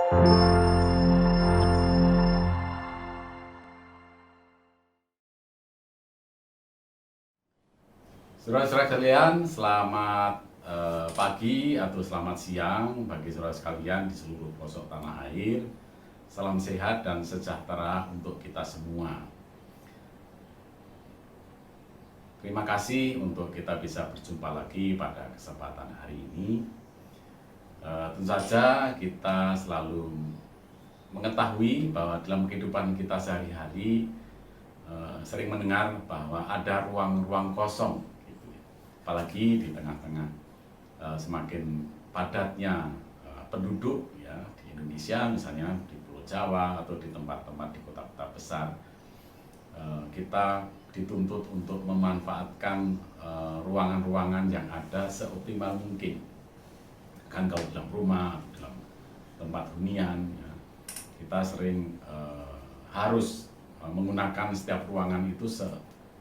Saudara-saudara sekalian, selamat pagi atau selamat siang bagi saudara sekalian di seluruh pelosok tanah air. Salam sehat dan sejahtera untuk kita semua. Terima kasih untuk kita bisa berjumpa lagi pada kesempatan hari ini. Tentu saja kita selalu mengetahui bahwa dalam kehidupan kita sehari-hari sering mendengar bahwa ada ruang-ruang kosong, gitu ya. Apalagi di tengah-tengah semakin padatnya penduduk ya di Indonesia, misalnya di Pulau Jawa atau di tempat-tempat di kota-kota besar, kita dituntut untuk memanfaatkan ruangan-ruangan yang ada seoptimal mungkin. Kan kalau dalam rumah, dalam tempat hunian, ya, kita sering harus menggunakan setiap ruangan itu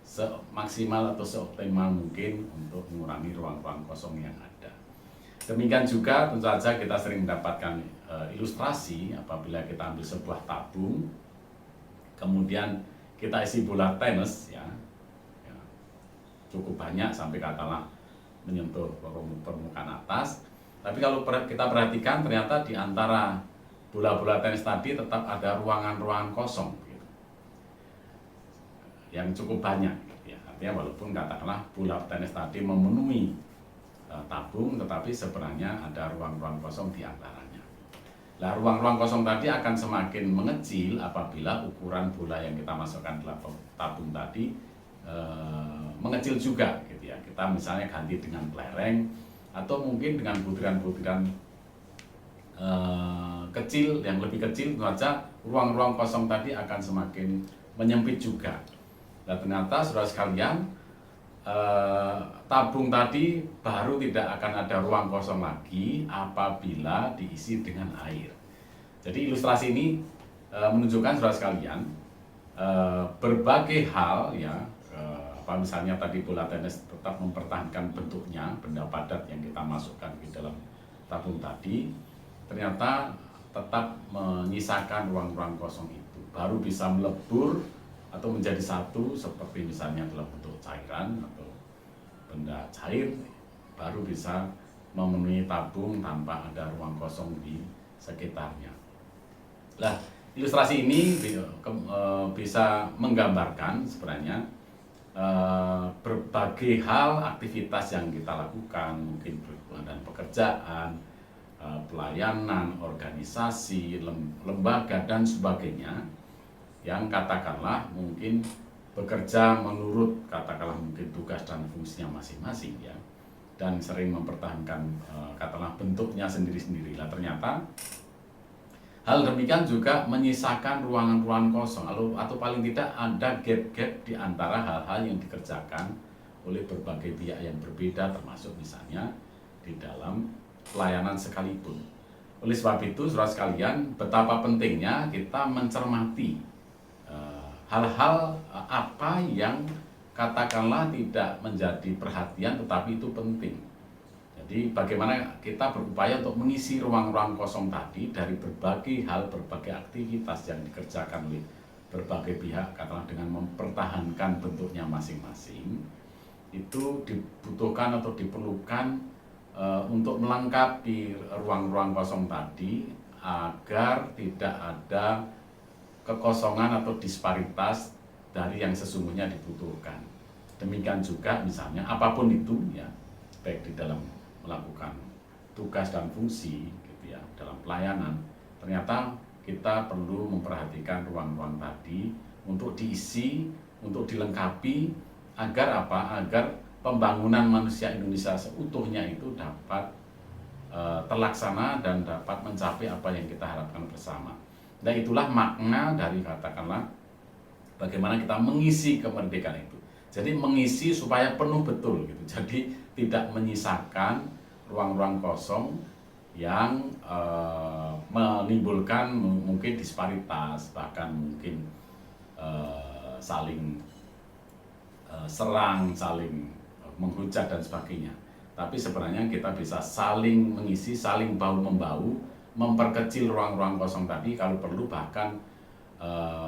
semaksimal atau seoptimal mungkin untuk mengurangi ruang-ruang kosong yang ada. Demikian juga tentu saja kita sering mendapatkan ilustrasi apabila kita ambil sebuah tabung, kemudian kita isi bola tenis, ya cukup banyak sampai katakanlah menyentuh permukaan atas. Tapi kalau kita perhatikan, ternyata di antara bola-bola tenis tadi tetap ada ruangan-ruangan kosong, gitu, yang cukup banyak, gitu ya. Artinya walaupun katakanlah bola tenis tadi memenuhi tabung, tetapi sebenarnya ada ruang-ruang kosong di antaranya. Nah, ruang-ruang kosong tadi akan semakin mengecil apabila ukuran bola yang kita masukkan dalam tabung tadi mengecil juga, gitu ya. Kita misalnya ganti dengan kelereng atau mungkin dengan butiran-butiran kecil, yang lebih kecil, tentu saja ruang-ruang kosong tadi akan semakin menyempit juga. Nah, ternyata saudara sekalian, tabung tadi baru tidak akan ada ruang kosong lagi apabila diisi dengan air. Jadi ilustrasi ini menunjukkan saudara sekalian berbagai hal, ya, misalnya tadi bola tenis tetap mempertahankan bentuknya, benda padat yang kita masukkan di dalam tabung tadi, ternyata tetap menyisakan ruang-ruang kosong itu, baru bisa melebur atau menjadi satu, seperti misalnya dalam bentuk cairan atau benda cair, baru bisa memenuhi tabung tanpa ada ruang kosong di sekitarnya. Nah, ilustrasi ini bisa menggambarkan sebenarnya berbagai hal aktivitas yang kita lakukan, mungkin berhubungan dengan pekerjaan, pelayanan, organisasi, lembaga dan sebagainya, yang katakanlah mungkin bekerja menurut katakanlah mungkin tugas dan fungsinya masing-masing, ya, dan sering mempertahankan katakanlah bentuknya sendiri-sendiri. Lah, ternyata hal demikian juga menyisakan ruangan-ruangan kosong, atau paling tidak ada gap-gap di antara hal-hal yang dikerjakan oleh berbagai pihak yang berbeda, termasuk misalnya di dalam pelayanan sekalipun. Oleh sebab itu, saudara sekalian, betapa pentingnya kita mencermati hal-hal apa yang katakanlah tidak menjadi perhatian tetapi itu penting. Jadi bagaimana kita berupaya untuk mengisi ruang-ruang kosong tadi dari berbagai hal, berbagai aktivitas yang dikerjakan oleh berbagai pihak, katakanlah dengan mempertahankan bentuknya masing-masing, itu dibutuhkan atau diperlukan untuk melengkapi ruang-ruang kosong tadi agar tidak ada kekosongan atau disparitas dari yang sesungguhnya dibutuhkan. Demikian juga misalnya apapun itu, ya, baik di dalam melakukan tugas dan fungsi, gitu ya, dalam pelayanan, ternyata kita perlu memperhatikan ruang-ruang tadi untuk diisi, untuk dilengkapi, agar apa? Agar pembangunan manusia Indonesia seutuhnya itu dapat terlaksana dan dapat mencapai apa yang kita harapkan bersama. Dan itulah makna dari katakanlah bagaimana kita mengisi kemerdekaan itu. Jadi mengisi supaya penuh betul, gitu. Jadi tidak menyisakan ruang-ruang kosong yang menimbulkan mungkin disparitas, bahkan mungkin saling serang, saling menghujat dan sebagainya. Tapi sebenarnya kita bisa saling mengisi, saling bahu-membahu, memperkecil ruang-ruang kosong tadi, kalau perlu bahkan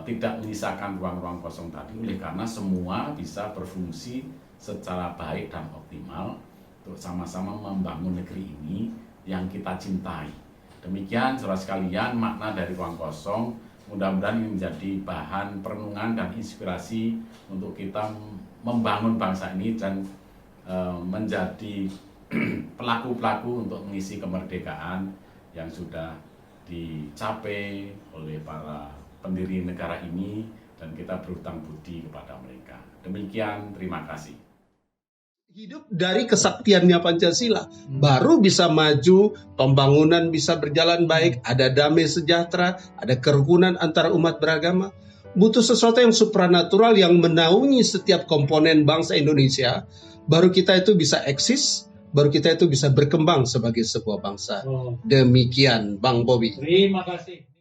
tidak menyisakan ruang-ruang kosong tadi, oleh karena semua bisa berfungsi secara baik dan optimal untuk sama-sama membangun negeri ini yang kita cintai. Demikian saudara sekalian makna dari ruang kosong. Mudah-mudahan ini menjadi bahan perenungan dan inspirasi untuk kita membangun bangsa ini dan menjadi pelaku-pelaku untuk mengisi kemerdekaan yang sudah dicapai oleh para pendiri negara ini, dan kita berhutang budi kepada mereka. Demikian, terima kasih. Hidup dari kesaktiannya Pancasila, baru bisa maju, pembangunan bisa berjalan baik, ada damai sejahtera, ada kerukunan antara umat beragama. Butuh sesuatu yang supranatural yang menaungi setiap komponen bangsa Indonesia, baru kita itu bisa eksis, baru kita itu bisa berkembang sebagai sebuah bangsa. Demikian, Bang Bobi. Terima kasih.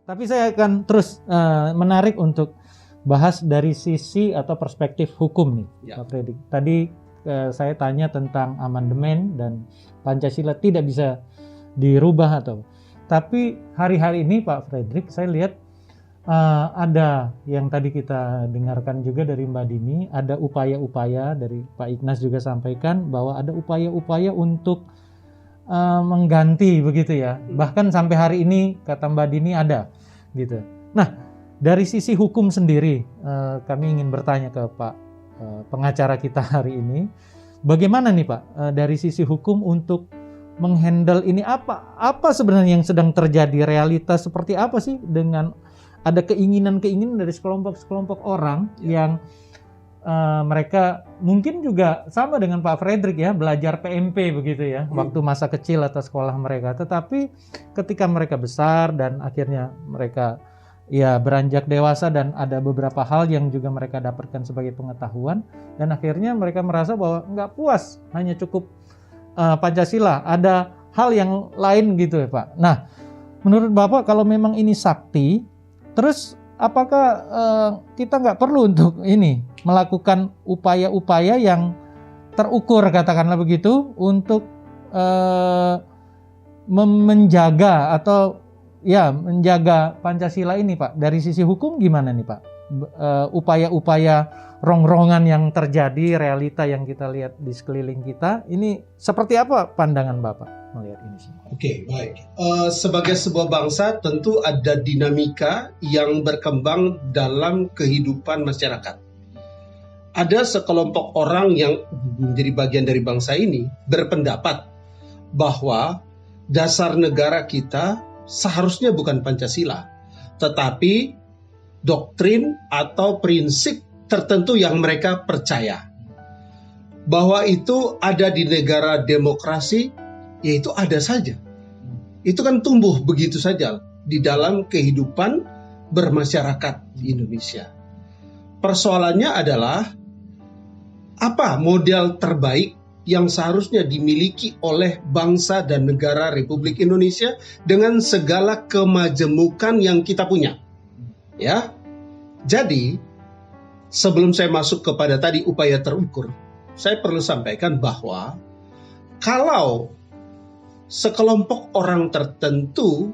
Tapi saya akan terus menarik untuk bahas dari sisi atau perspektif hukum nih, Pak Fredrik. Tadi saya tanya tentang amandemen dan Pancasila tidak bisa dirubah tapi hari-hari ini Pak Fredrik, saya lihat ada yang tadi kita dengarkan juga dari Mbak Dini, ada upaya-upaya dari Pak Ignas juga sampaikan bahwa ada upaya-upaya untuk mengganti begitu ya. Bahkan sampai hari ini kata Mbak Dini ada gitu. Nah, dari sisi hukum sendiri kami ingin bertanya ke Pak pengacara kita hari ini, bagaimana nih Pak dari sisi hukum untuk menghandle ini, apa sebenarnya yang sedang terjadi, realitas seperti apa sih dengan ada keinginan-keinginan dari sekelompok orang yang mereka mungkin juga sama dengan Pak Fredrik ya, belajar PMP begitu ya, waktu masa kecil atau sekolah mereka. Tetapi ketika mereka besar dan akhirnya mereka ya beranjak dewasa dan ada beberapa hal yang juga mereka dapatkan sebagai pengetahuan, dan akhirnya mereka merasa bahwa nggak puas hanya cukup Pancasila, ada hal yang lain gitu ya Pak. Nah, menurut Bapak kalau memang ini sakti, terus apakah kita nggak perlu untuk ini melakukan upaya-upaya yang terukur, katakanlah begitu, untuk menjaga atau ya menjaga Pancasila ini Pak? Dari sisi hukum gimana nih Pak? Upaya-upaya rongrongan yang terjadi, realita yang kita lihat di sekeliling kita, ini seperti apa pandangan Bapak melihat ini semua? Oke, baik. Sebagai sebuah bangsa tentu ada dinamika yang berkembang dalam kehidupan masyarakat. Ada sekelompok orang yang menjadi bagian dari bangsa ini berpendapat bahwa dasar negara kita seharusnya bukan Pancasila, tetapi doktrin atau prinsip tertentu yang mereka percaya. Bahwa itu ada di negara demokrasi, yaitu ada saja. Itu kan tumbuh begitu saja di dalam kehidupan bermasyarakat di Indonesia. Persoalannya adalah apa model terbaik yang seharusnya dimiliki oleh bangsa dan negara Republik Indonesia dengan segala kemajemukan yang kita punya. Ya. Jadi, sebelum saya masuk kepada tadi upaya terukur, saya perlu sampaikan bahwa kalau sekelompok orang tertentu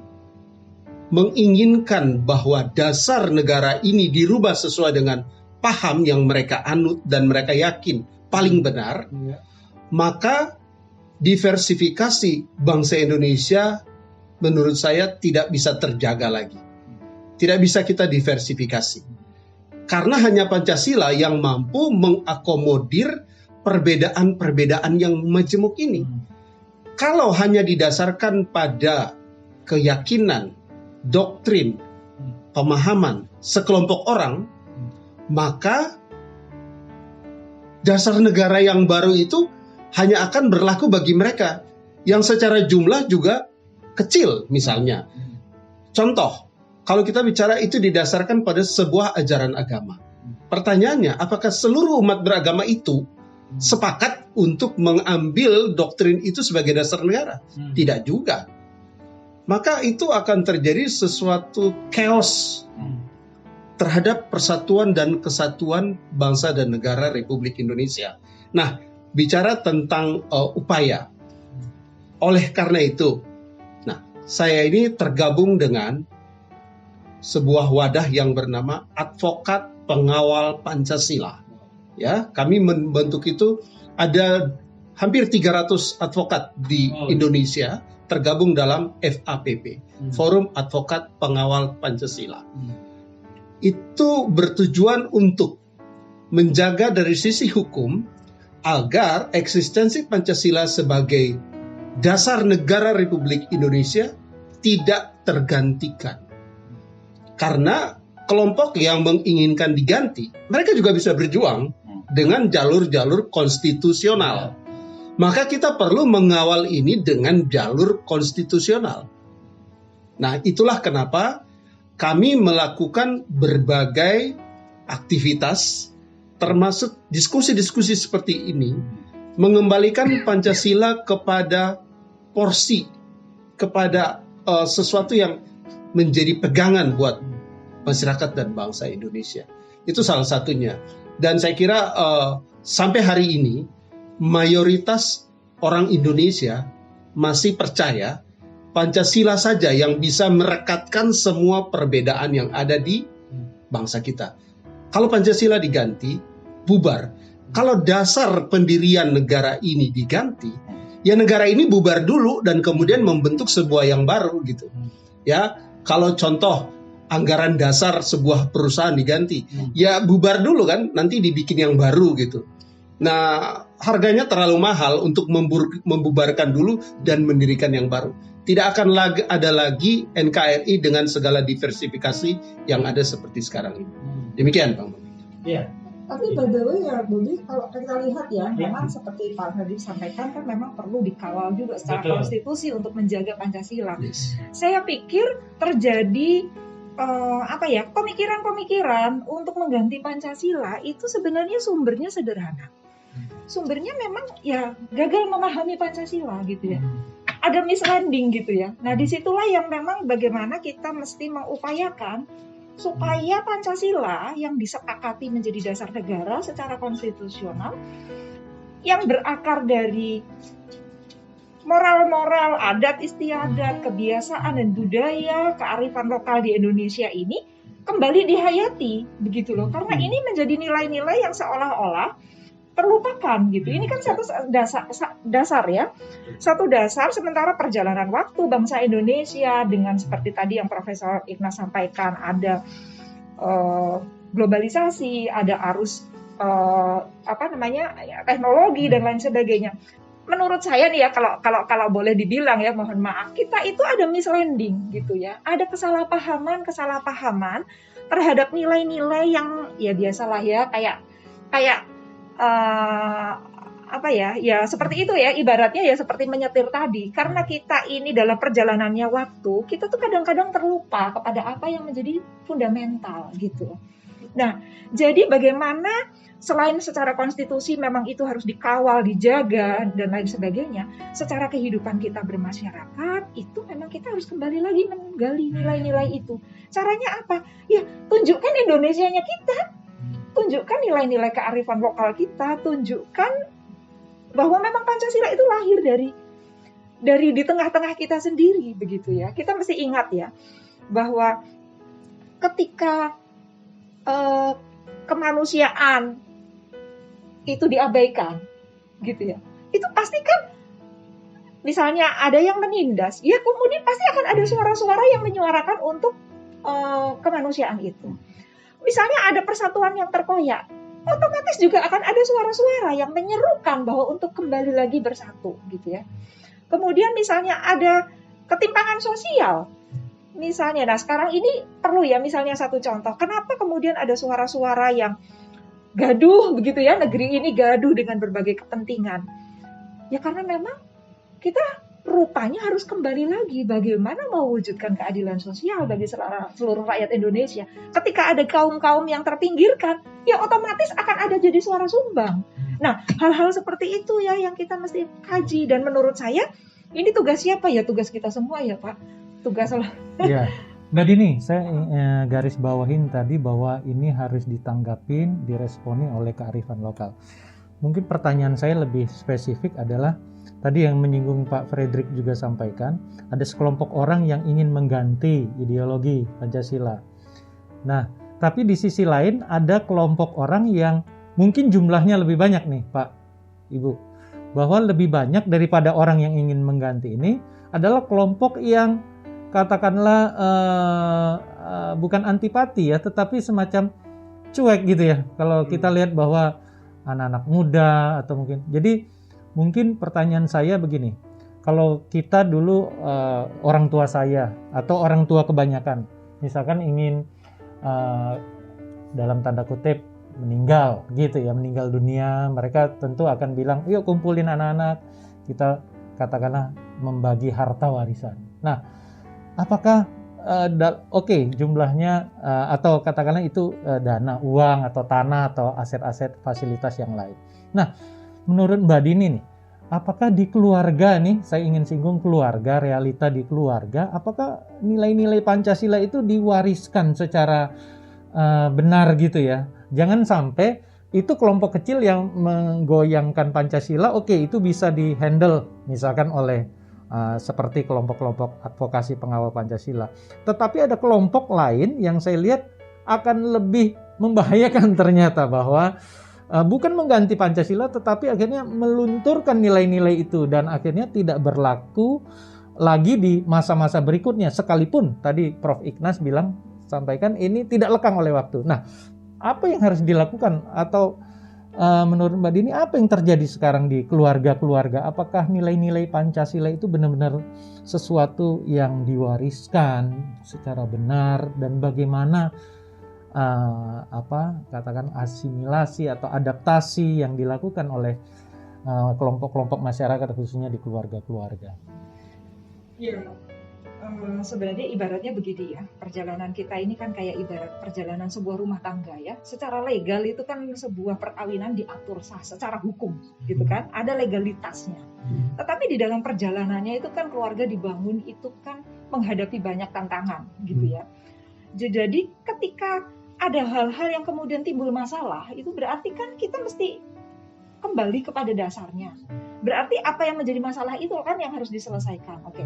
menginginkan bahwa dasar negara ini dirubah sesuai dengan paham yang mereka anut dan mereka yakin paling benar, maka diversifikasi bangsa Indonesia menurut saya tidak bisa terjaga lagi. Tidak bisa kita diversifikasi. Karena hanya Pancasila yang mampu mengakomodir perbedaan-perbedaan yang majemuk ini. Kalau hanya didasarkan pada keyakinan, doktrin, pemahaman sekelompok orang, maka dasar negara yang baru itu hanya akan berlaku bagi mereka yang secara jumlah juga kecil misalnya. Contoh, kalau kita bicara itu didasarkan pada sebuah ajaran agama. Pertanyaannya, apakah seluruh umat beragama itu sepakat untuk mengambil doktrin itu sebagai dasar negara? Tidak juga. Maka itu akan terjadi sesuatu chaos. terhadap persatuan dan kesatuan bangsa dan negara Republik Indonesia. Nah, bicara tentang upaya. Oleh karena itu, nah, saya ini tergabung dengan sebuah wadah yang bernama Advokat Pengawal Pancasila. Ya, kami membentuk itu, ada hampir 300 advokat di Indonesia tergabung dalam FAPP, Forum Advokat Pengawal Pancasila. Itu bertujuan untuk menjaga dari sisi hukum agar eksistensi Pancasila sebagai dasar negara Republik Indonesia tidak tergantikan. Karena kelompok yang menginginkan diganti, mereka juga bisa berjuang dengan jalur-jalur konstitusional. Maka kita perlu mengawal ini dengan jalur konstitusional. Nah, itulah kenapa kami melakukan berbagai aktivitas, termasuk diskusi-diskusi seperti ini, mengembalikan Pancasila kepada porsi, kepada sesuatu yang menjadi pegangan buat masyarakat dan bangsa Indonesia. Itu salah satunya. Dan saya kira sampai hari ini mayoritas orang Indonesia masih percaya Pancasila saja yang bisa merekatkan semua perbedaan yang ada di bangsa kita. Kalau Pancasila diganti, bubar. Kalau dasar pendirian negara ini diganti, ya negara ini bubar dulu dan kemudian membentuk sebuah yang baru gitu. Ya, kalau contoh anggaran dasar sebuah perusahaan diganti, ya bubar dulu kan, nanti dibikin yang baru gitu. Nah, harganya terlalu mahal untuk membubarkan dulu dan mendirikan yang baru. Tidak akan ada lagi NKRI dengan segala diversifikasi yang ada seperti sekarang ini. Demikian, Bang. Iya. Tapi by the way ya Budi, kalau kita lihat ya, memang seperti Pak Hadi sampaikan kan memang perlu dikawal juga secara konstitusi untuk menjaga Pancasila. Yes. Saya pikir terjadi pemikiran-pemikiran untuk mengganti Pancasila itu sebenarnya sumbernya sederhana. Sumbernya memang ya gagal memahami Pancasila gitu ya. Ada misleading gitu ya. Nah, disitulah yang memang bagaimana kita mesti mengupayakan supaya Pancasila yang disepakati menjadi dasar negara secara konstitusional yang berakar dari moral-moral, adat istiadat, kebiasaan dan budaya, kearifan lokal di Indonesia ini kembali dihayati begitu loh. Karena ini menjadi nilai-nilai yang seolah-olah terlupakan gitu. Ini kan satu dasar ya. Satu dasar, sementara perjalanan waktu bangsa Indonesia dengan seperti tadi yang Profesor Ignaz sampaikan, ada globalisasi, ada arus teknologi dan lain sebagainya. Menurut saya nih ya, kalau boleh dibilang ya, mohon maaf, kita itu ada misleading gitu ya. Ada kesalahpahaman terhadap nilai-nilai yang ya biasalah ya, kayak seperti itu ya, ibaratnya ya seperti menyetir tadi. Karena kita ini dalam perjalanannya waktu, kita tuh kadang-kadang terlupa kepada apa yang menjadi fundamental gitu. Nah, jadi bagaimana selain secara konstitusi memang itu harus dikawal, dijaga dan lain sebagainya, secara kehidupan kita bermasyarakat itu memang kita harus kembali lagi menggali nilai-nilai itu. Caranya apa? Ya, tunjukkan Indonesianya kita. Tunjukkan nilai-nilai kearifan lokal kita, tunjukkan bahwa memang Pancasila itu lahir dari di tengah-tengah kita sendiri begitu ya. Kita mesti ingat ya bahwa ketika kemanusiaan itu diabaikan gitu ya. Itu pasti kan misalnya ada yang menindas, ya kemudian pasti akan ada suara-suara yang menyuarakan untuk kemanusiaan itu. Misalnya ada persatuan yang terkoyak, otomatis juga akan ada suara-suara yang menyerukan bahwa untuk kembali lagi bersatu gitu ya. Kemudian misalnya ada ketimpangan sosial. Misalnya, nah sekarang ini perlu ya misalnya satu contoh. Kenapa kemudian ada suara-suara yang gaduh begitu ya, negeri ini gaduh dengan berbagai kepentingan. Ya karena memang kita rupanya harus kembali lagi bagaimana mewujudkan keadilan sosial bagi seluruh rakyat Indonesia. Ketika ada kaum-kaum yang terpinggirkan, ya otomatis akan ada jadi suara sumbang. Nah, hal-hal seperti itu ya yang kita mesti kaji. Dan menurut saya, ini tugas siapa ya? Tugas kita semua ya Pak. Tugas ya. Mbak Dini, saya garis bawahin tadi bahwa ini harus ditanggapin, diresponi oleh kearifan lokal. Mungkin pertanyaan saya lebih spesifik adalah tadi yang menyinggung Pak Frederick juga sampaikan, ada sekelompok orang yang ingin mengganti ideologi Pancasila. Nah, tapi di sisi lain ada kelompok orang yang mungkin jumlahnya lebih banyak nih Pak, Ibu, bahwa lebih banyak daripada orang yang ingin mengganti ini adalah kelompok yang katakanlah bukan antipati ya, tetapi semacam cuek gitu ya. Kalau kita lihat bahwa anak-anak muda atau mungkin, jadi mungkin pertanyaan saya begini, kalau kita dulu orang tua saya atau orang tua kebanyakan, misalkan ingin dalam tanda kutip meninggal gitu ya, meninggal dunia, mereka tentu akan bilang, yuk kumpulin anak-anak, kita katakanlah membagi harta warisan. Nah, apakah jumlahnya atau katakanlah itu dana, uang atau tanah atau aset-aset fasilitas yang lain. Nah, menurut Mbak Dini nih, apakah di keluarga nih, saya ingin singgung keluarga, realita di keluarga, apakah nilai-nilai Pancasila itu diwariskan secara benar gitu ya? Jangan sampai itu kelompok kecil yang menggoyangkan Pancasila, oke, itu bisa dihandle misalkan oleh seperti kelompok-kelompok advokasi pengawal Pancasila. Tetapi ada kelompok lain yang saya lihat akan lebih membahayakan ternyata, bahwa bukan mengganti Pancasila tetapi akhirnya melunturkan nilai-nilai itu dan akhirnya tidak berlaku lagi di masa-masa berikutnya, sekalipun tadi Prof. Ikhnas sampaikan ini tidak lekang oleh waktu. Nah, apa yang harus dilakukan atau menurut Mbak Dini apa yang terjadi sekarang di keluarga-keluarga? Apakah nilai-nilai Pancasila itu benar-benar sesuatu yang diwariskan secara benar, dan bagaimana katakan asimilasi atau adaptasi yang dilakukan oleh kelompok-kelompok masyarakat khususnya di keluarga-keluarga? Iya. Sebenarnya ibaratnya begini ya, perjalanan kita ini kan kayak ibarat perjalanan sebuah rumah tangga ya. Secara legal itu kan sebuah perkawinan diatur sah secara hukum gitu kan, ada legalitasnya. Tetapi di dalam perjalanannya itu kan keluarga dibangun itu kan menghadapi banyak tantangan gitu ya. Jadi ketika ada hal-hal yang kemudian timbul masalah, itu berarti kan kita mesti kembali kepada dasarnya. Berarti apa yang menjadi masalah itu kan yang harus diselesaikan. Oke.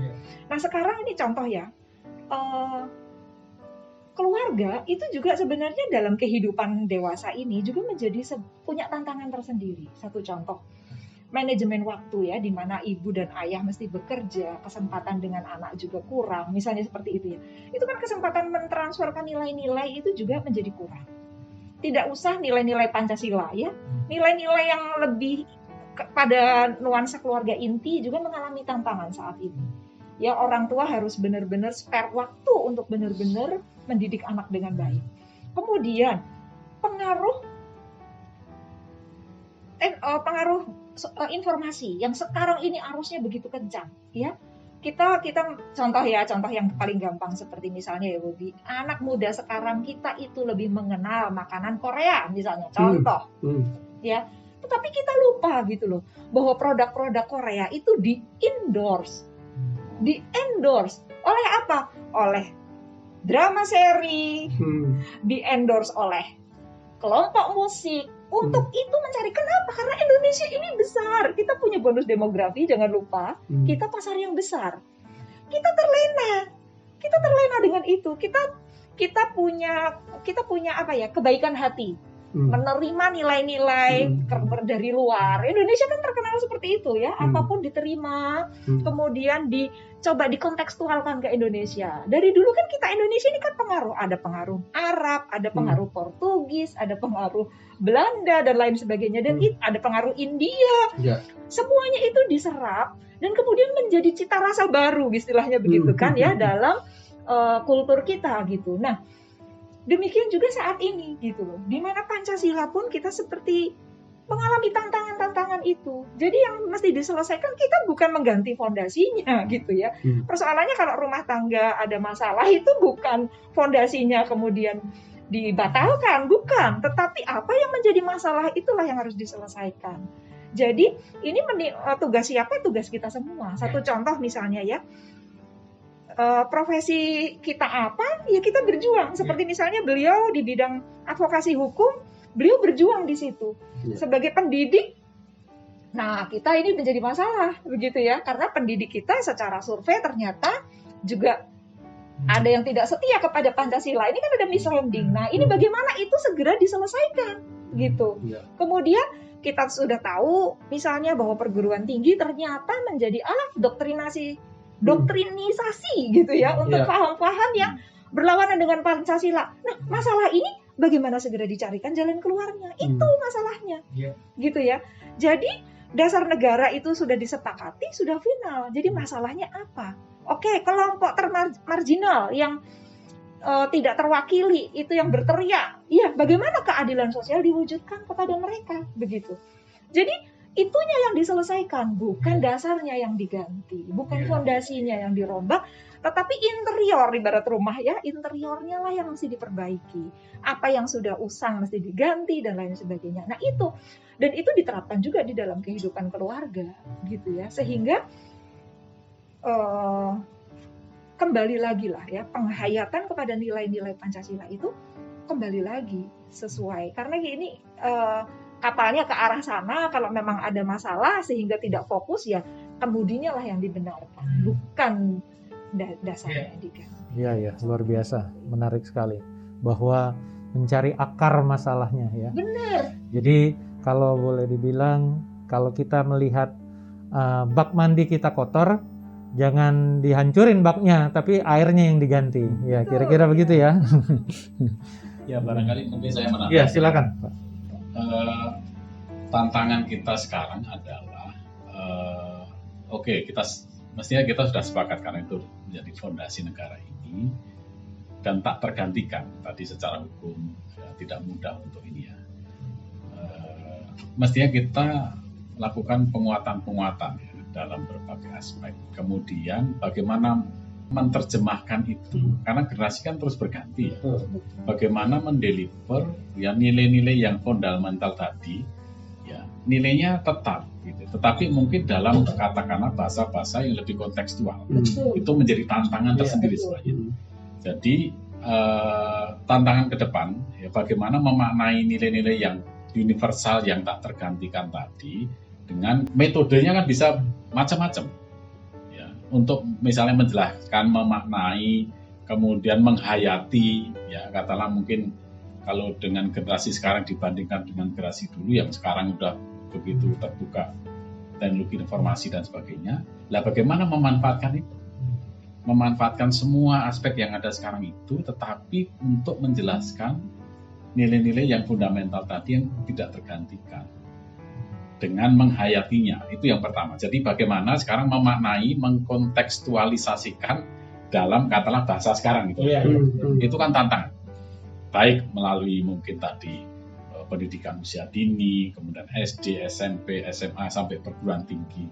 Nah sekarang ini contoh ya, keluarga itu juga sebenarnya dalam kehidupan dewasa ini juga menjadi punya tantangan tersendiri. Satu contoh, manajemen waktu ya, di mana ibu dan ayah mesti bekerja, kesempatan dengan anak juga kurang, misalnya seperti itu ya. Itu kan kesempatan mentransferkan nilai-nilai itu juga menjadi kurang. Tidak usah nilai-nilai Pancasila ya, nilai-nilai yang lebih pada nuansa keluarga inti juga mengalami tantangan saat ini. Ya, orang tua harus benar-benar spare waktu untuk benar-benar mendidik anak dengan baik. Kemudian pengaruh informasi yang sekarang ini arusnya begitu kencang, ya. Kita contoh yang paling gampang seperti misalnya ya Bobi, anak muda sekarang kita itu lebih mengenal makanan Korea misalnya, contoh. Ya. Tetapi kita lupa gitu loh, bahwa produk-produk Korea itu di-endorse oleh apa? Oleh drama seri, di-endorse oleh kelompok musik. Untuk itu mencari, kenapa? Karena Indonesia ini besar, kita punya bonus demografi, jangan lupa, kita pasar yang besar. Kita terlena dengan itu. Kita punya apa ya? Kebaikan hati. Menerima nilai-nilai dari luar. Indonesia kan terkenal seperti itu ya, apapun diterima, kemudian dicoba dikontekstualkan ke Indonesia. Dari dulu kan kita Indonesia ini kan ada pengaruh Arab, ada pengaruh Portugis, ada pengaruh Belanda dan lain sebagainya, dan ada pengaruh India. Semuanya itu diserap dan kemudian menjadi cita rasa baru, istilahnya begitu kan ya, dalam kultur kita gitu. Nah, demikian juga saat ini gitu loh, di mana Pancasila pun kita seperti mengalami tantangan-tantangan itu. Jadi yang mesti diselesaikan kita bukan mengganti fondasinya gitu ya. Persoalannya kalau rumah tangga ada masalah itu bukan fondasinya kemudian dibatalkan, bukan. Tetapi apa yang menjadi masalah itulah yang harus diselesaikan. Jadi ini tugas siapa? Tugas kita semua. Satu contoh misalnya ya, profesi kita apa, ya kita berjuang. Seperti misalnya beliau di bidang advokasi hukum, beliau berjuang di situ. Sebagai pendidik, nah kita ini menjadi masalah begitu ya, karena pendidik kita secara survei ternyata juga ada yang tidak setia kepada Pancasila. Ini kan ada misleading. Nah ini bagaimana itu segera diselesaikan gitu. Kemudian kita sudah tahu misalnya bahwa perguruan tinggi ternyata menjadi alat doktrinisasi gitu ya, untuk paham-paham yang berlawanan dengan Pancasila. Nah masalah ini bagaimana segera dicarikan jalan keluarnya, itu masalahnya gitu ya. Jadi dasar negara itu sudah disepakati, sudah final. Jadi masalahnya apa? Oke, kelompok termarginal yang tidak terwakili itu yang berteriak, ya bagaimana keadilan sosial diwujudkan kepada mereka begitu. Jadi itunya yang diselesaikan, bukan dasarnya yang diganti, bukan fondasinya yang dirombak, tetapi interior, ibarat rumah ya, interiornya lah yang mesti diperbaiki. Apa yang sudah usang mesti diganti dan lain sebagainya. Nah itu, dan itu diterapkan juga di dalam kehidupan keluarga gitu ya, sehingga kembali lagi lah ya, penghayatan kepada nilai-nilai Pancasila itu kembali lagi sesuai, karena ini kapalnya ke arah sana. Kalau memang ada masalah sehingga tidak fokus, ya kemudinya lah yang dibenarkan, bukan dasarnya diganti. Iya, luar biasa, menarik sekali bahwa mencari akar masalahnya ya. Benar. Jadi kalau boleh dibilang, kalau kita melihat bak mandi kita kotor, jangan dihancurin baknya, tapi airnya yang diganti. Ya, kira-kira begitu ya. Ya, barangkali mungkin saya menambahkan. Ya, silakan, Pak. Tantangan kita sekarang adalah, mestinya kita sudah sepakat karena itu menjadi fondasi negara ini dan tak tergantikan. Tadi secara hukum tidak mudah untuk ini ya. Mestinya kita lakukan penguatan-penguatan ya, dalam berbagai aspek. Kemudian bagaimana menerjemahkan itu, karena generasi kan terus berganti ya. Bagaimana mendeliver ya nilai-nilai yang fundamental tadi, ya nilainya tetap gitu. Tetapi mungkin dalam katakanlah bahasa-bahasa yang lebih kontekstual. Itu menjadi tantangan tersendiri sebenarnya. Jadi tantangan ke depan ya, bagaimana memaknai nilai-nilai yang universal yang tak tergantikan tadi, dengan metodenya kan bisa macam-macam ya, untuk misalnya menjelaskan, memaknai, kemudian menghayati ya, katakanlah mungkin kalau dengan generasi sekarang dibandingkan dengan generasi dulu yang sekarang udah begitu terbuka teknologi informasi dan sebagainya. Lah bagaimana memanfaatkan itu? Memanfaatkan semua aspek yang ada sekarang itu, tetapi untuk menjelaskan nilai-nilai yang fundamental tadi yang tidak tergantikan dengan menghayatinya. Itu yang pertama. Jadi bagaimana sekarang memaknai, mengkontekstualisasikan dalam katakanlah bahasa sekarang gitu. Itu kan tantangan. Baik melalui mungkin tadi pendidikan usia dini, kemudian SD, SMP, SMA sampai perguruan tinggi.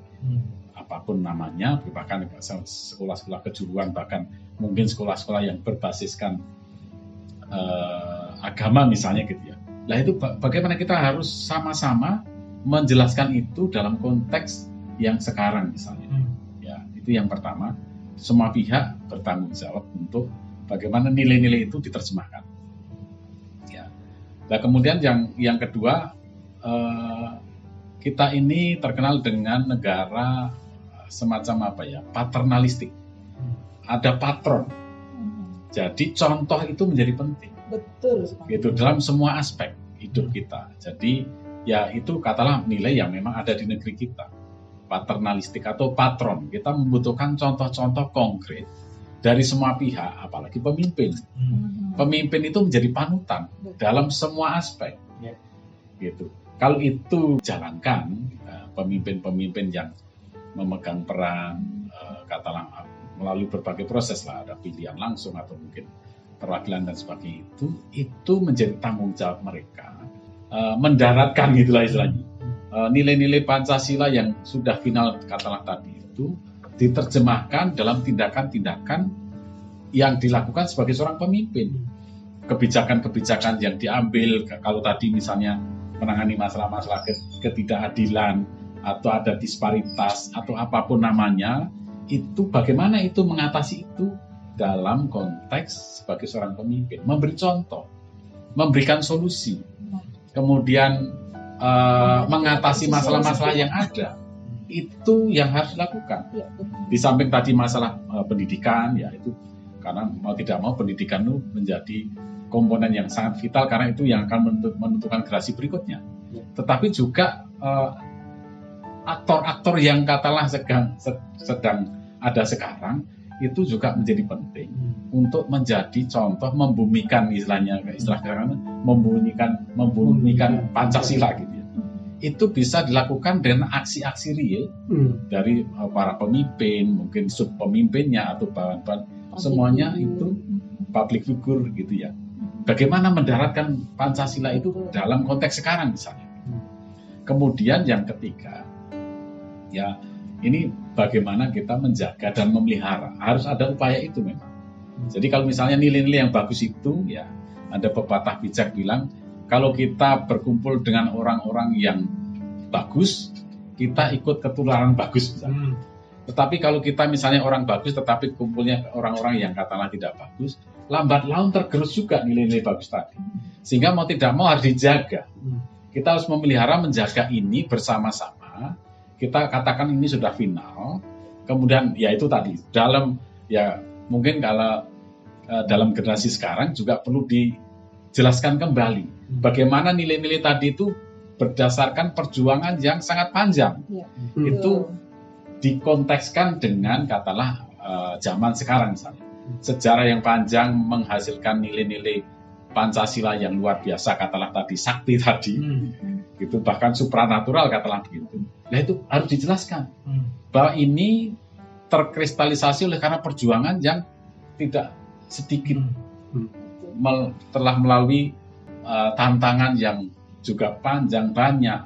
Apapun namanya, bahkan sekolah-sekolah kejuruan, bahkan mungkin sekolah-sekolah yang berbasiskan agama misalnya gitu ya. Nah itu bagaimana kita harus sama-sama menjelaskan itu dalam konteks yang sekarang misalnya. Ya, itu yang pertama. Semua pihak bertanggung jawab untuk bagaimana nilai-nilai itu diterjemahkan. Ya. Nah, kemudian yang kedua, kita ini terkenal dengan negara semacam apa ya, paternalistik. Ada patron. Jadi contoh itu menjadi penting. Betul. Gitu dalam semua aspek hidup kita. Jadi ya itu katalah nilai yang memang ada di negeri kita. Paternalistik atau patron. Kita membutuhkan contoh-contoh konkret dari semua pihak, apalagi pemimpin. Pemimpin itu menjadi panutan dalam semua aspek. Gitu. Kalau itu jalankan, pemimpin-pemimpin yang memegang peran, katalah melalui berbagai proses lah, ada pilihan langsung atau mungkin perwakilan dan sebagainya, itu menjadi tanggung jawab mereka. Mendaratkan gitulah istilahnya nilai-nilai Pancasila yang sudah final katalah tadi itu diterjemahkan dalam tindakan-tindakan yang dilakukan sebagai seorang pemimpin. Kebijakan-kebijakan yang diambil, kalau tadi misalnya menangani masalah-masalah ketidakadilan atau ada disparitas atau apapun namanya, itu bagaimana itu mengatasi itu dalam konteks sebagai seorang pemimpin, memberi contoh, memberikan solusi, kemudian mengatasi masalah-masalah yang ada, itu yang harus dilakukan. Di samping tadi masalah pendidikan, ya itu karena mau tidak mau pendidikan itu menjadi komponen yang sangat vital karena itu yang akan menentukan generasi berikutnya. Tetapi juga aktor-aktor yang katakanlah sedang ada sekarang itu juga menjadi penting untuk menjadi contoh, membumikan istilah sekarang membumikan Pancasila gitu ya. Itu bisa dilakukan dengan aksi-aksi real dari para pemimpin, mungkin sub pemimpinnya atau bahan-bahan semuanya itu public figure gitu ya. Bagaimana mendaratkan Pancasila itu dalam konteks sekarang misalnya. Kemudian yang ketiga, ya ini bagaimana kita menjaga dan memelihara. Harus ada upaya itu memang. Jadi kalau misalnya nilai-nilai yang bagus itu, ya ada pepatah bijak bilang, kalau kita berkumpul dengan orang-orang yang bagus, kita ikut ketularan bagus misalnya. Tetapi kalau kita misalnya orang bagus, tetapi kumpulnya orang-orang yang katakanlah tidak bagus, lambat laun tergerus juga nilai-nilai bagus tadi. Sehingga mau tidak mau harus dijaga. Kita harus memelihara, menjaga ini bersama-sama. Kita katakan ini sudah final. Kemudian ya itu tadi, dalam ya mungkin kalau dalam generasi sekarang juga perlu dijelaskan kembali. Bagaimana nilai-nilai tadi itu berdasarkan perjuangan yang sangat panjang. Itu dikontekskan dengan katakanlah zaman sekarang misalnya. Sejarah yang panjang menghasilkan nilai-nilai Pancasila yang luar biasa, katakanlah tadi sakti tadi, gitu bahkan supranatural katakanlah begitu. Nah itu harus dijelaskan bahwa ini terkristalisasi oleh karena perjuangan yang tidak sedikit telah melalui tantangan yang juga panjang banyak,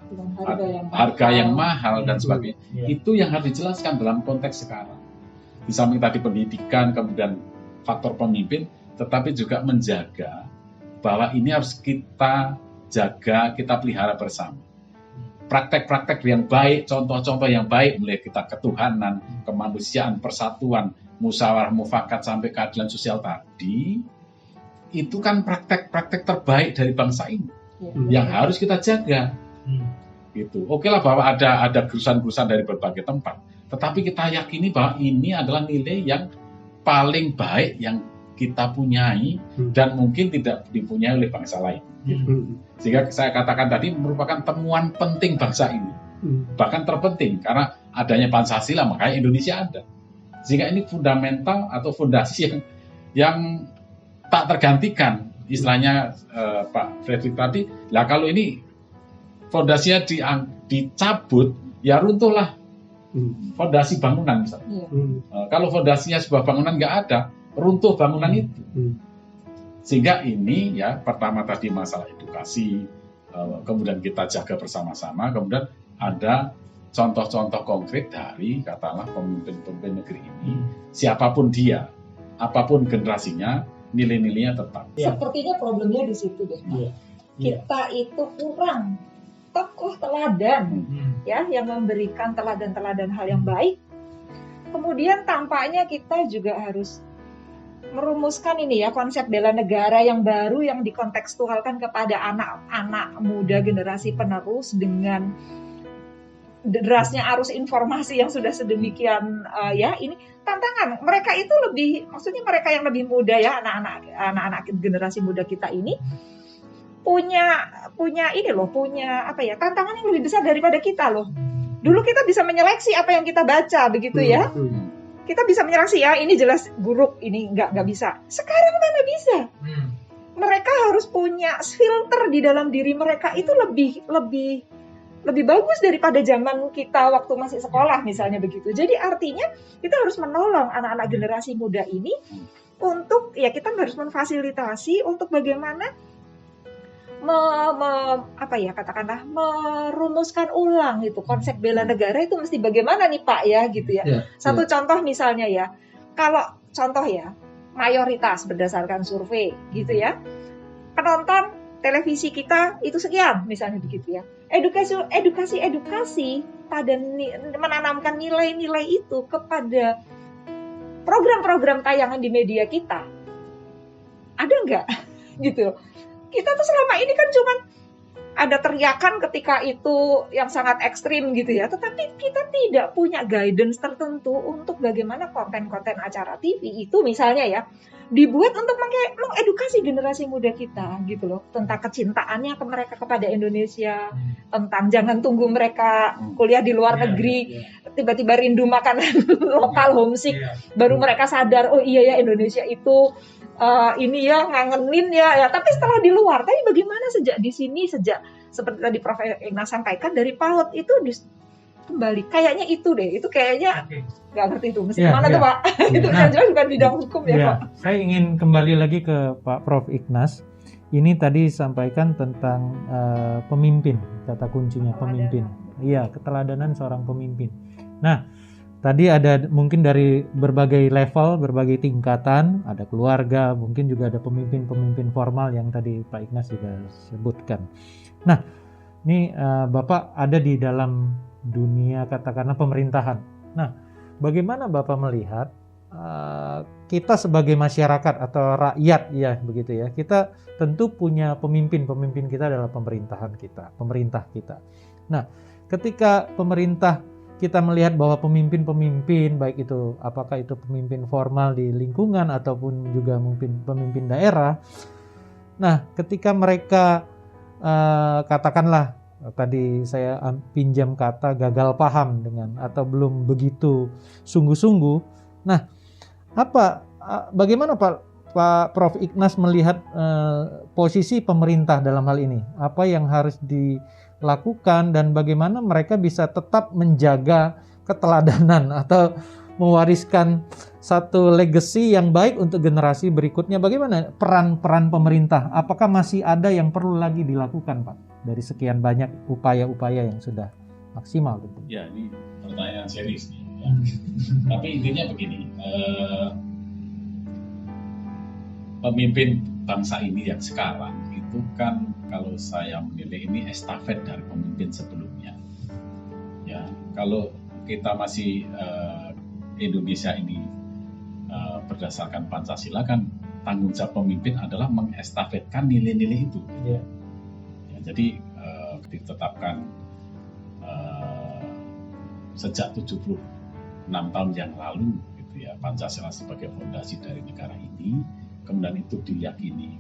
harga yang mahal dan sebagainya. Itu yang harus dijelaskan dalam konteks sekarang. Di samping tadi pendidikan, kemudian faktor pemimpin, tetapi juga menjaga bahwa ini harus kita jaga, kita pelihara bersama. Praktek-praktek yang baik, contoh-contoh yang baik, mulai kita ketuhanan, kemanusiaan, persatuan, musyawarah mufakat sampai keadilan sosial tadi, itu kan praktek-praktek terbaik dari bangsa ini yang harus kita jaga. Gitu. Oke lah bahwa ada gerusan-gerusan dari berbagai tempat, tetapi kita yakini bahwa ini adalah nilai yang paling baik yang kita punyai dan mungkin tidak dipunyai oleh bangsa lain. Sehingga saya katakan tadi merupakan temuan penting bangsa ini, bahkan terpenting karena adanya Pancasila makanya Indonesia ada. Sehingga ini fundamental atau fondasi yang tak tergantikan. Istilahnya Pak Fredrik tadi, lah kalau ini fondasinya dicabut, ya runtuhlah fondasi bangunan misalnya. Kalau fondasinya sebuah bangunan nggak ada, runtuh bangunan itu. Sehingga ini ya pertama tadi masalah edukasi, kemudian kita jaga bersama-sama, kemudian ada contoh-contoh konkret dari katakanlah pemimpin-pemimpin negeri ini, siapapun dia, apapun generasinya, nilai-nilainya tetap. Sepertinya problemnya di situ deh. Kita itu kurang tokoh teladan, ya, yang memberikan teladan-teladan hal yang baik. Kemudian tampaknya kita juga harus merumuskan ini ya konsep bela negara yang baru yang dikontekstualkan kepada anak-anak muda generasi penerus dengan derasnya arus informasi yang sudah sedemikian ya ini tantangan mereka itu lebih, maksudnya mereka yang lebih muda ya, anak-anak generasi muda kita ini punya ini loh, punya apa ya, tantangan yang lebih besar daripada kita loh. Dulu kita bisa menyeleksi apa yang kita baca begitu ya. Kita bisa menyeleksi ya ini jelas buruk, ini nggak bisa. Sekarang mana bisa? Mereka harus punya filter di dalam diri mereka itu lebih bagus daripada zaman kita waktu masih sekolah misalnya begitu. Jadi artinya kita harus menolong anak-anak generasi muda ini untuk ya kita harus memfasilitasi untuk bagaimana merumuskan ulang itu konsep bela negara itu mesti bagaimana nih Pak ya gitu ya. Satu contoh misalnya ya, kalau contoh ya mayoritas berdasarkan survei gitu ya, penonton televisi kita itu sekian, misalnya begitu ya. Edukasi pada menanamkan nilai-nilai itu kepada program-program tayangan di media kita. Ada nggak? Gitu. Kita tuh selama ini kan cuman ada teriakan ketika itu yang sangat ekstrim gitu ya. Tetapi kita tidak punya guidance tertentu untuk bagaimana konten-konten acara TV itu misalnya ya dibuat untuk mengedukasi generasi muda kita gitu loh, tentang kecintaannya ke mereka kepada Indonesia, tentang jangan tunggu mereka kuliah di luar negeri tiba-tiba rindu makanan lokal homesick, baru mereka sadar oh iya ya Indonesia itu ini ya ngangenin ya. Tapi setelah di luar, tapi bagaimana sejak di sini, sejak seperti tadi Prof. Ignas sampaikan dari PAUD itu kembali kayaknya itu deh, itu kayaknya nggak ngerti itu mesti mana tuh Pak. Itu yang jelas bukan bidang hukum ya Pak. Saya ingin kembali lagi ke Pak Prof. Ignas. Ini tadi sampaikan tentang pemimpin, kata kuncinya pemimpin. Iya, keteladanan seorang pemimpin. Nah, tadi ada mungkin dari berbagai level, berbagai tingkatan, ada keluarga, mungkin juga ada pemimpin-pemimpin formal yang tadi Pak Ignas juga sebutkan. Nah, ini Bapak ada di dalam dunia katakanlah pemerintahan. Nah, bagaimana Bapak melihat kita sebagai masyarakat atau rakyat ya begitu ya, kita tentu punya pemimpin kita adalah pemerintah kita. Nah, ketika pemerintah kita melihat bahwa pemimpin baik itu apakah itu pemimpin formal di lingkungan ataupun juga mungkin pemimpin daerah. Nah, ketika mereka katakanlah tadi saya pinjam kata gagal paham dengan atau belum begitu sungguh-sungguh. Nah, bagaimana Pak Prof. Ignas melihat posisi pemerintah dalam hal ini? Apa yang harus dilakukan dan bagaimana mereka bisa tetap menjaga keteladanan atau mewariskan satu legacy yang baik untuk generasi berikutnya? Bagaimana peran pemerintah? Apakah masih ada yang perlu lagi dilakukan, Pak? Dari sekian banyak upaya-upaya yang sudah maksimal tentu. Ya, ini pertanyaan serius nih. Ya. Tapi intinya begini, pemimpin bangsa ini yang sekarang itu kan kalau saya menilai ini estafet dari pemimpin sebelumnya. Ya, kalau kita masih Indonesia ini berdasarkan Pancasila kan tanggung jawab pemimpin adalah mengestafetkan nilai-nilai itu. Ya, jadi ditetapkan sejak 76 tahun yang lalu gitu ya, Pancasila sebagai fondasi dari negara ini. Kemudian itu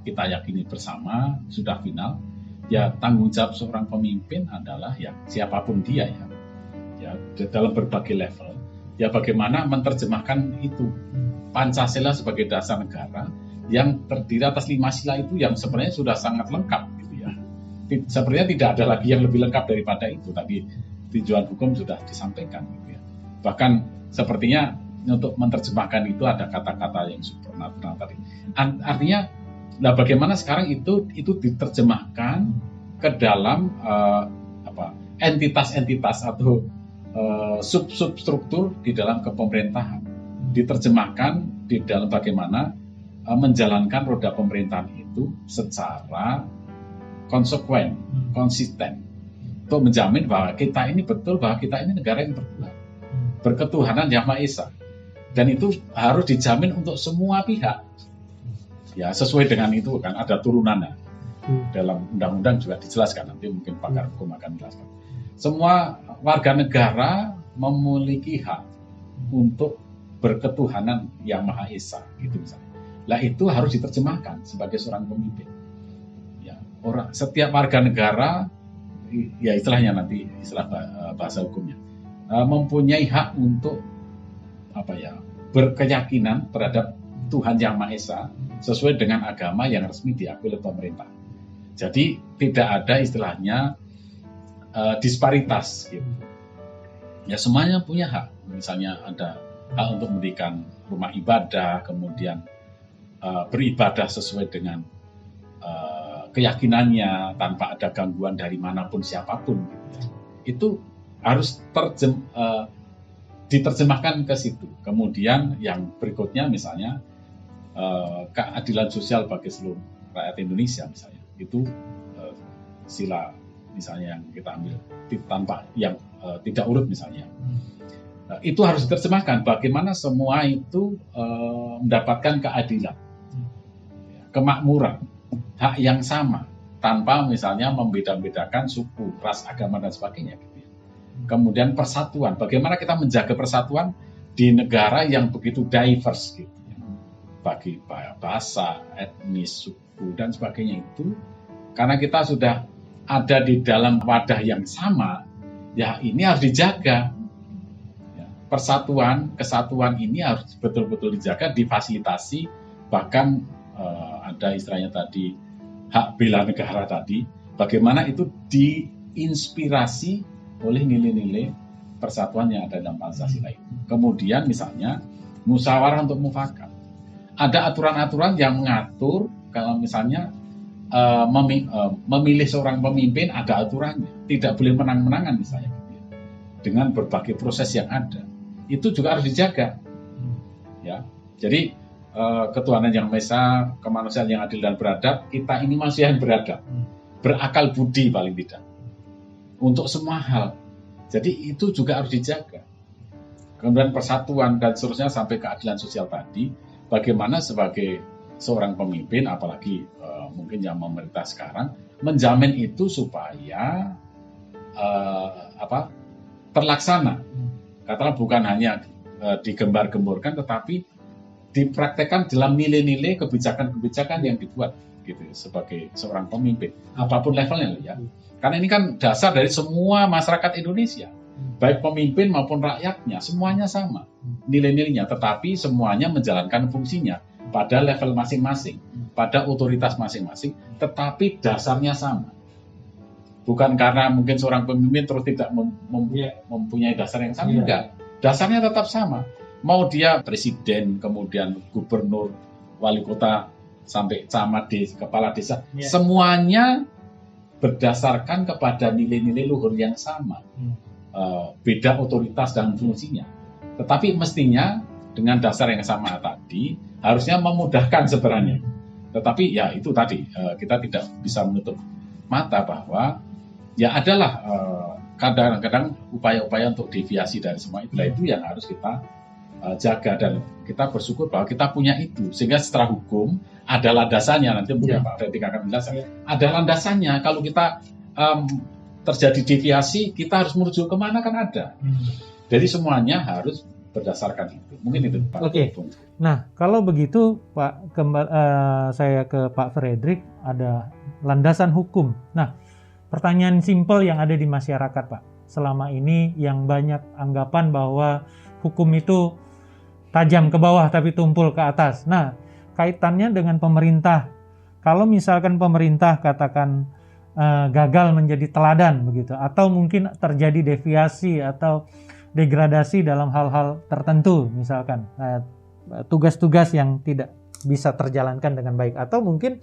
kita yakini bersama sudah final. Ya, tanggung jawab seorang pemimpin adalah ya siapapun dia ya dalam berbagai level. Ya bagaimana menerjemahkan itu Pancasila sebagai dasar negara yang terdiri atas 5 sila itu yang sebenarnya sudah sangat lengkap gitu ya. Sebenarnya tidak ada lagi yang lebih lengkap daripada itu, tapi tujuan hukum sudah disampaikan gitu ya. Bahkan sepertinya untuk menerjemahkan itu ada kata-kata yang supernatural tadi. Artinya, bagaimana sekarang itu diterjemahkan ke dalam entitas-entitas atau substruktur di dalam kepemerintahan, diterjemahkan di dalam bagaimana menjalankan roda pemerintahan itu secara konsekuen, konsisten, untuk menjamin bahwa kita ini negara yang berketuhanan Yang Maha Esa, dan itu harus dijamin untuk semua pihak. Ya, sesuai dengan itu kan ada turunannya. Dalam undang-undang juga dijelaskan, nanti mungkin pakar hukum akan menjelaskan. Semua warga negara memiliki hak untuk berketuhanan Yang Maha Esa, gitu misalnya. Lah itu harus diterjemahkan sebagai seorang pemimpin. Ya, setiap warga negara, ya istilahnya nanti istilah bahasa hukumnya, mempunyai hak untuk berkeyakinan terhadap Tuhan Yang Maha Esa sesuai dengan agama yang resmi diakui oleh pemerintah. Jadi tidak ada istilahnya disparitas gitu. Ya semuanya punya hak. Misalnya ada hak untuk mendirikan rumah ibadah, kemudian beribadah sesuai dengan keyakinannya tanpa ada gangguan dari manapun siapapun. Itu harus diterjemahkan ke situ. Kemudian yang berikutnya misalnya keadilan sosial bagi seluruh rakyat Indonesia misalnya. itu sila misalnya yang kita ambil tanpa yang tidak urut misalnya. Itu harus diterjemahkan bagaimana semua itu mendapatkan keadilan, kemakmuran, hak yang sama tanpa misalnya membeda-bedakan suku, ras, agama dan sebagainya. Kemudian persatuan, bagaimana kita menjaga persatuan di negara yang begitu diverse gitu, bagi bahasa, etnis, suku dan sebagainya itu, karena kita sudah ada di dalam wadah yang sama, ya ini harus dijaga. Persatuan, kesatuan ini harus betul-betul dijaga, difasilitasi, bahkan ada istilahnya tadi hak bela negara tadi, bagaimana itu diinspirasi oleh nilai-nilai persatuan yang ada dalam Pancasila itu. Kemudian misalnya musyawarah untuk mufakat. Ada aturan-aturan yang mengatur kalau misalnya memilih seorang pemimpin ada aturannya, tidak boleh menang-menangan misalnya, dengan berbagai proses yang ada. Itu juga harus dijaga, ya. Jadi ketuhanan yang Maha Esa, kemanusiaan yang adil dan beradab, kita ini manusia yang beradab, berakal budi paling tidak, untuk semua hal. Jadi itu juga harus dijaga. Kemudian persatuan dan seterusnya sampai keadilan sosial tadi, bagaimana sebagai seorang pemimpin, apalagi mungkin yang memerintah sekarang, menjamin itu supaya terlaksana. Katakanlah bukan hanya digembar-gemborkan, tetapi dipraktekkan dalam nilai-nilai kebijakan-kebijakan yang dibuat gitu sebagai seorang pemimpin, apapun levelnya ya. Karena ini kan dasar dari semua masyarakat Indonesia, baik pemimpin maupun rakyatnya, semuanya sama nilai-nilainya, tetapi semuanya menjalankan fungsinya pada level masing-masing, pada otoritas masing-masing, tetapi dasarnya sama. Bukan karena mungkin seorang pemimpin terus tidak mempunyai dasar yang sama, enggak. Dasarnya tetap sama. Mau dia presiden, kemudian gubernur, wali kota, sampai camat, kepala desa, semuanya berdasarkan kepada nilai-nilai luhur yang sama. Beda otoritas dan fungsinya. Tetapi mestinya dengan dasar yang sama tadi, harusnya memudahkan sebenarnya. Tetapi ya itu tadi, kita tidak bisa menutup mata bahwa ya adalah kadang-kadang upaya-upaya untuk deviasi dari semua itu yang harus kita jaga, dan kita bersyukur bahwa kita punya itu, sehingga setelah hukum ada landasannya. Nanti mungkin Pak Fredrik akan menjelaskan, ada landasannya. Kalau kita terjadi deviasi, kita harus merujuk kemana, kan ada. Jadi semuanya harus berdasarkan itu. Mungkin itu Pak. Oke. Nah, kalau begitu Pak, saya ke Pak Fredrik, ada landasan hukum. Nah, pertanyaan simpel yang ada di masyarakat, Pak. Selama ini yang banyak anggapan bahwa hukum itu tajam ke bawah tapi tumpul ke atas. Nah, kaitannya dengan pemerintah. Kalau misalkan pemerintah katakan gagal menjadi teladan begitu, atau mungkin terjadi deviasi atau degradasi dalam hal-hal tertentu, misalkan tugas-tugas yang tidak bisa terjalankan dengan baik, atau mungkin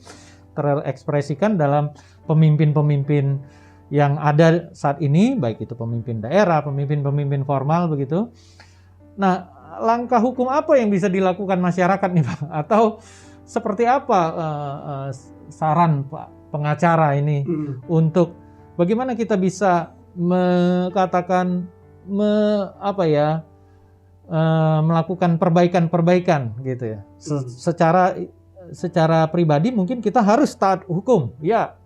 terekspresikan dalam pemimpin-pemimpin yang ada saat ini, baik itu pemimpin daerah, pemimpin-pemimpin formal begitu. Nah, langkah hukum apa yang bisa dilakukan masyarakat nih Pak? Atau seperti apa saran Pak pengacara ini untuk bagaimana kita bisa melakukan perbaikan-perbaikan gitu ya. Secara pribadi mungkin kita harus taat hukum, ya.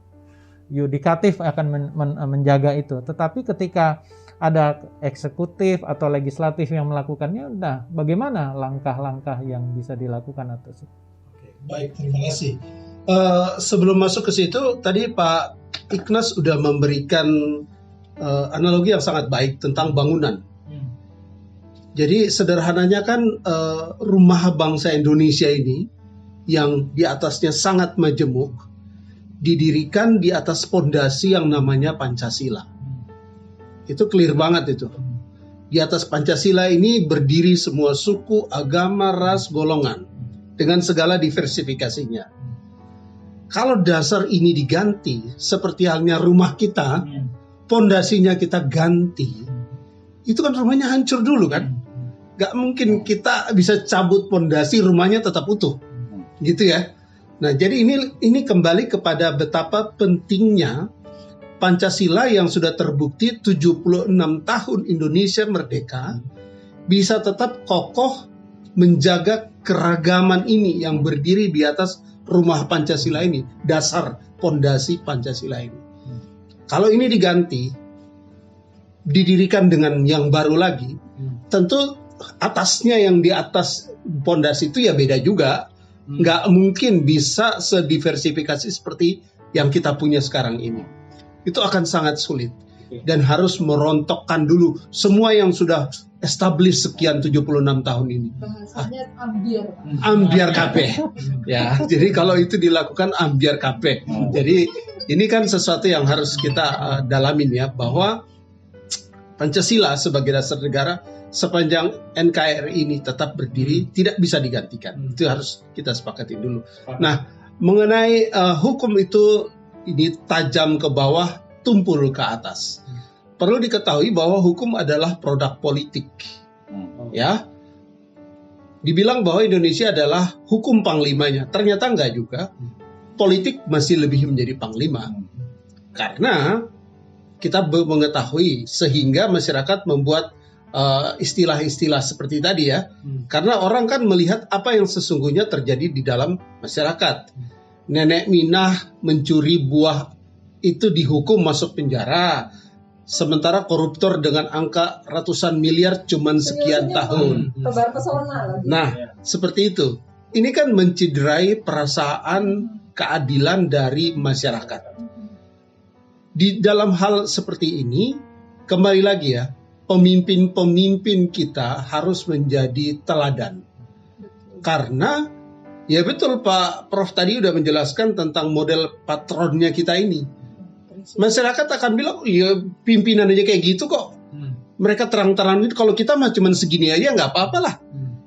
Yudikatif akan menjaga itu. Tetapi ketika ada eksekutif atau legislatif yang melakukannya, nah bagaimana langkah-langkah yang bisa dilakukan atas itu? Baik, terima kasih. Sebelum masuk ke situ, tadi Pak Ignas sudah memberikan analogi yang sangat baik tentang bangunan. Jadi sederhananya kan rumah bangsa Indonesia ini yang di atasnya sangat majemuk, didirikan di atas pondasi yang namanya Pancasila. Itu clear banget itu. Di atas Pancasila ini berdiri semua suku, agama, ras, golongan dengan segala diversifikasinya. Kalau dasar ini diganti, seperti halnya rumah kita, pondasinya kita ganti, itu kan rumahnya hancur dulu kan? Gak mungkin kita bisa cabut pondasi, rumahnya tetap utuh, gitu ya. Nah, jadi ini kembali kepada betapa pentingnya Pancasila yang sudah terbukti 76 tahun Indonesia merdeka bisa tetap kokoh menjaga keragaman ini yang berdiri di atas rumah Pancasila ini, dasar pondasi Pancasila ini. Kalau ini diganti, didirikan dengan yang baru lagi, tentu atasnya yang di atas pondasi itu ya beda juga. Nggak mungkin bisa sediversifikasi seperti yang kita punya sekarang ini. Itu akan sangat sulit dan harus merontokkan dulu semua yang sudah established sekian 76 tahun ini. Bahasanya ambiar. Ambiar kabeh. Ya, jadi kalau itu dilakukan ambiar kabeh. Jadi ini kan sesuatu yang harus kita dalamin ya, bahwa Pancasila sebagai dasar negara sepanjang NKRI ini tetap berdiri tidak bisa digantikan. Itu harus kita sepakati dulu. Nah, mengenai hukum itu ini tajam ke bawah, tumpul ke atas. Perlu diketahui bahwa hukum adalah produk politik. Ya, dibilang bahwa Indonesia adalah hukum panglimanya, ternyata enggak juga. Politik masih lebih menjadi panglima. Karena kita mengetahui sehingga masyarakat membuat istilah-istilah seperti tadi ya. Karena orang kan melihat apa yang sesungguhnya terjadi di dalam masyarakat. Nenek Minah mencuri buah itu dihukum masuk penjara. Sementara koruptor dengan angka ratusan miliar cuman sekian tahun. Tebar pesona lagi. Nah, seperti itu. Ini kan menciderai perasaan keadilan dari masyarakat. Di dalam hal seperti ini, kembali lagi ya, pemimpin-pemimpin kita harus menjadi teladan. Karena ya betul Pak Prof tadi udah menjelaskan tentang model patronnya kita ini. Masyarakat akan bilang, ya pimpinan aja kayak gitu kok. Mereka terang-terangan gitu, kalau kita mah cuman segini aja nggak apa-apa lah.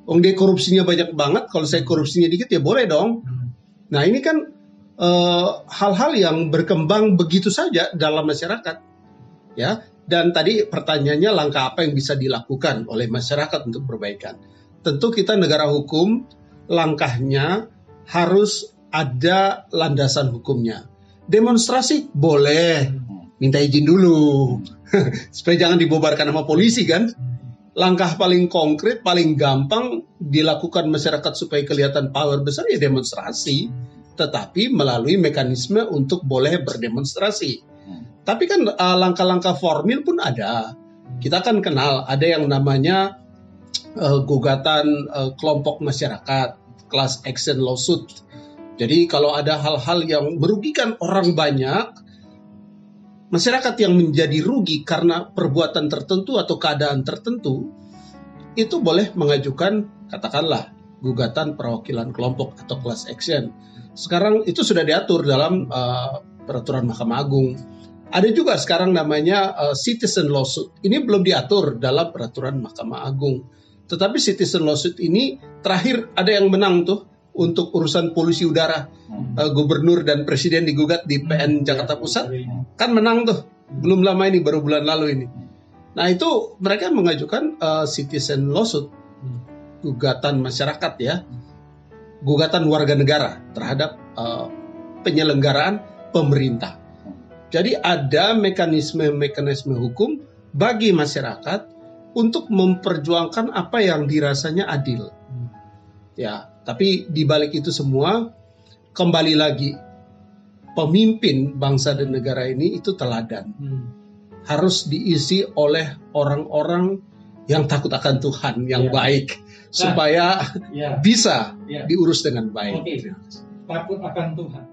Dia korupsinya banyak banget, kalau saya korupsinya dikit ya boleh dong. Nah ini kan hal-hal yang berkembang begitu saja dalam masyarakat. Ya, dan tadi pertanyaannya langkah apa yang bisa dilakukan oleh masyarakat untuk perbaikan. Tentu kita negara hukum, langkahnya harus ada landasan hukumnya. Demonstrasi boleh, minta izin dulu supaya jangan dibubarkan sama polisi kan. Langkah paling konkret, paling gampang dilakukan masyarakat supaya kelihatan power besar ya demonstrasi, tetapi melalui mekanisme untuk boleh berdemonstrasi. Tapi kan langkah-langkah formil pun ada. Kita kan kenal ada yang namanya gugatan kelompok masyarakat, class action lawsuit. Jadi kalau ada hal-hal yang merugikan orang banyak, masyarakat yang menjadi rugi karena perbuatan tertentu atau keadaan tertentu, itu boleh mengajukan katakanlah gugatan perwakilan kelompok atau class action. Sekarang itu sudah diatur dalam peraturan Mahkamah Agung. Ada juga sekarang namanya citizen lawsuit. Ini belum diatur dalam peraturan Mahkamah Agung. Tetapi citizen lawsuit ini terakhir ada yang menang tuh. Untuk urusan polusi udara, gubernur dan presiden digugat di PN Jakarta Pusat, kan menang tuh, belum lama ini, baru bulan lalu ini. Nah itu mereka mengajukan citizen lawsuit, gugatan masyarakat ya, gugatan warga negara terhadap penyelenggaraan pemerintah. Jadi ada mekanisme-mekanisme hukum bagi masyarakat untuk memperjuangkan apa yang dirasanya adil. Ya. Tapi di balik itu semua, kembali lagi, pemimpin bangsa dan negara ini itu teladan. Harus diisi oleh orang-orang yang takut akan Tuhan, yang baik. Supaya bisa diurus dengan baik. Takut akan Tuhan.